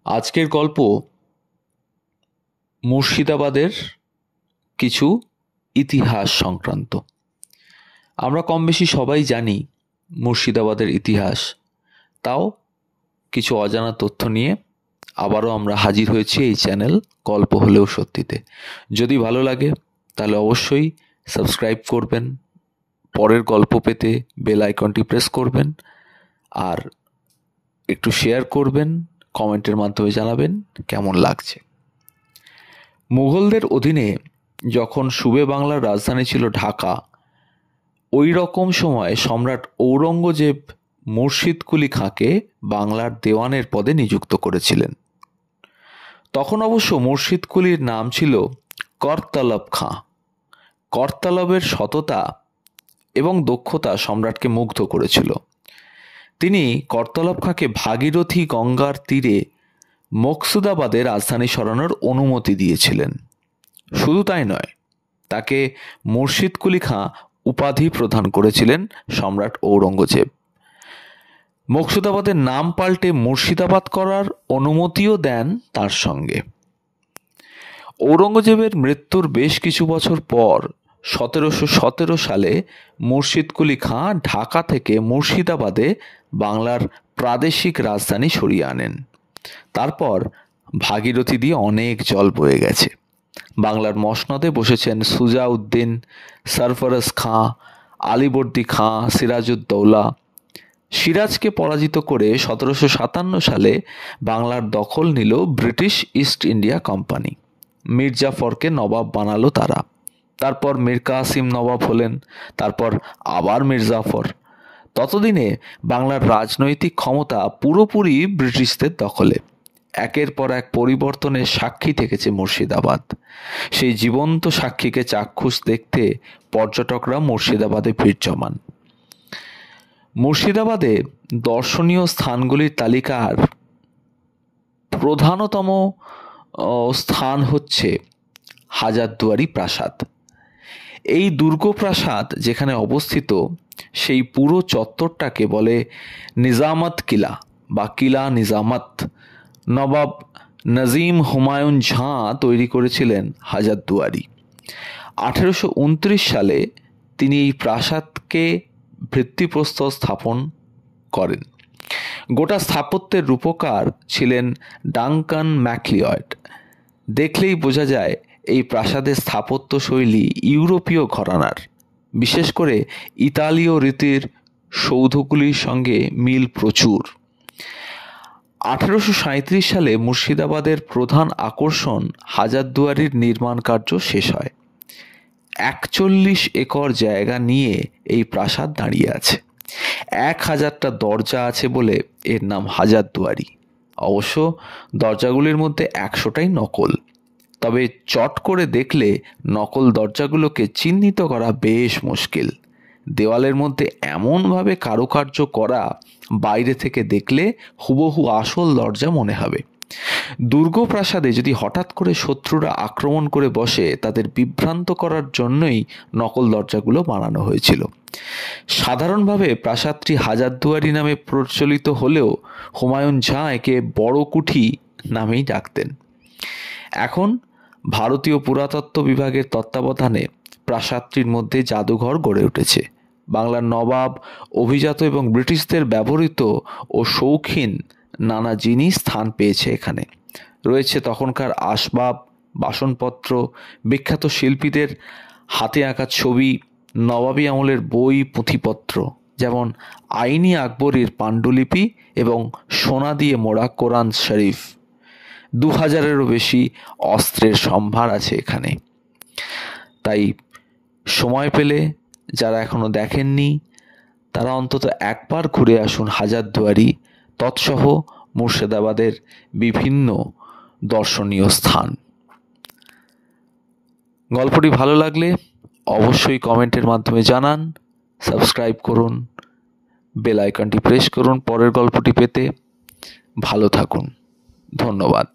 আজকের গল্প মুর্শিদাবাদের কিছু ইতিহাস সংক্রান্ত। আমরা কম বেশি সবাই জানি মুর্শিদাবাদের ইতিহাস, তাও কিছু অজানা তথ্য নিয়ে আবারও আমরা হাজির হয়েছি এই চ্যানেল গল্প হলেও সত্যিতে। যদি ভালো লাগে তাহলে অবশ্যই সাবস্ক্রাইব করবেন, পরের গল্প পেতে বেল আইকনটি প্রেস করবেন, আর একটু শেয়ার করবেন, কমেন্টের মাধ্যমে জানাবেন কেমন লাগছে। মুঘলদের অধীনে যখন সুবে বাংলার রাজধানী ছিল ঢাকা, ওই রকম সময় সম্রাট ঔরঙ্গজেব মুর্শিদ কুলি খাঁকে বাংলার দেওয়ানের পদে নিযুক্ত করেছিলেন। তখন অবশ্য মুর্শিদ কুলির নাম ছিল করতলব খাঁ। করতলবের সততা এবং দক্ষতা সম্রাটকে মুগ্ধ করেছিল। তিনি করতলব খাঁকে ভাগীরথী গঙ্গার তীরে মকসুদাবাদে রাজধানী সরানোর অনুমতি দিয়েছিলেন। শুধু তাই নয়, তাকে মুর্শিদ কুলি খাঁ উপাধি প্রদান করেছিলেন সম্রাট ঔরঙ্গজেব। মকসুদাবাদের নাম পাল্টে মুর্শিদাবাদ করার অনুমতিও দেন তার সঙ্গে। ঔরঙ্গজেবের মৃত্যুর বেশ কিছু বছর পর 1717 সালে মুর্শিদ কুলি খাঁ ঢাকা থেকে মুর্শিদাবাদে বাংলার প্রাদেশিক রাজধানী সরিয়ে আনেন। তারপর ভাগীরথী দিয়ে অনেক জল বয়ে গেছে। বাংলার মসনদে বসেছেন সুজাউদ্দিন, সরফরজ খাঁ, আলীবর্দী খাঁ, সিরাজউদ্দৌলা। সিরাজকে পরাজিত করে 1757 সালে বাংলার দখল নিল British East India company. Mir জাফরকে নবাব বানালো তারা। তারপর মীর কাসিম নবাব হলেন, তারপর আবার মীর জাফর। ততদিনে বাংলার রাজনৈতিক ক্ষমতা পুরোপুরি ব্রিটিশদের দখলে। একের পর এক পরিবর্তনের সাক্ষী থেকেছে মুর্শিদাবাদ। সেই জীবন্ত সাক্ষীকে চাক্ষুষ দেখতে পর্যটকরা মুর্শিদাবাদে ভিড় জমান। মুর্শিদাবাদে দর্শনীয় স্থানগুলির তালিকার প্রধানতম স্থান হচ্ছে হাজারদুয়ারি প্রাসাদ। এই দুর্গ প্রাসাদ যেখানে অবস্থিত, সেই পুরো চত্বরটাকে বলে নিজামত কিলা বা কিলা নিজামত। নবাব নজিম হুমায়ুন ঝাঁ তৈরি করেছিলেন হাজারদুয়ারি। 1829 সালে তিনি এই প্রাসাদকে ভিত্তিপ্রস্তর স্থাপন করেন। গোটা স্থাপত্যের রূপকার ছিলেন ডাঙ্কান ম্যাকলিওয়েড। দেখলেই বোঝা যায় এই প্রাসাদের স্থাপত্য শৈলী ইউরোপীয় ঘরানার। বিশেষ করে ইতালীয় রীতির সৌধগুলির সঙ্গে মিল প্রচুর। 1837 সালে মুর্শিদাবাদের প্রধান আকর্ষণ হাজারদুয়ারির নির্মাণ কার্য শেষ হয়। 41 একর জায়গা নিয়ে এই প্রাসাদ দাঁড়িয়ে আছে। 1000টা দরজা আছে বলে এর নাম হাজারদুয়ারি। অবশ্য দরজাগুলির মধ্যে 100টাই নকল। তবে চট করে দেখলে নকল দরজাগুলোকে চিহ্নিত করা বেশ মুশকিল। দেওয়ালের মধ্যে এমনভাবে কারুকার্য করা, বাইরে থেকে দেখলে হুবহু আসল দরজা মনে হবে। দুর্গ প্রাসাদে যদি হঠাৎ করে শত্রুরা আক্রমণ করে বসে, তাদের বিভ্রান্ত করার জন্যই নকল দরজাগুলো বানানো হয়েছিল। সাধারণভাবে প্রাসাদটি হাজারদুয়ারি নামে প্রচলিত হলেও হুমায়ুন ঝাঁ একে বড় কুঠি নামেই ডাকতেন। এখন ভারতীয় পুরাতত্ত্ব বিভাগের তত্ত্বাবধানে প্রাসাদটির মধ্যে জাদুঘর গড়ে উঠেছে। বাংলার নবাব, অভিজাত এবং ব্রিটিশদের ব্যবহৃত ও শৌখিন নানা জিনিস স্থান পেয়েছে এখানে। রয়েছে তখনকার আসবাব, বাসনপত্র, বিখ্যাত শিল্পীদের হাতে আঁকা ছবি, নবাবী আমলের বই, পুঁথিপত্র, যেমন আইনি আকবরীর পাণ্ডুলিপি এবং সোনা দিয়ে মোড়া কোরআন শরীফ। 2000-এরও বেশি অস্ত্রের সম্ভার আছে এখানে। তাই সময় পেলে যারা এখনো দেখেননি, তারা অন্তত একবার ঘুরে আসুন হাজারদুয়ারি, তৎসহ মুর্শিদাবাদের বিভিন্ন দর্শনীয় স্থান। গল্পটি ভালো লাগলে অবশ্যই কমেন্টের মাধ্যমে জানান, সাবস্ক্রাইব করুন, বেল আইকনটি প্রেস করুন পরের গল্পটি পেতে। ভালো থাকুন, ধন্যবাদ।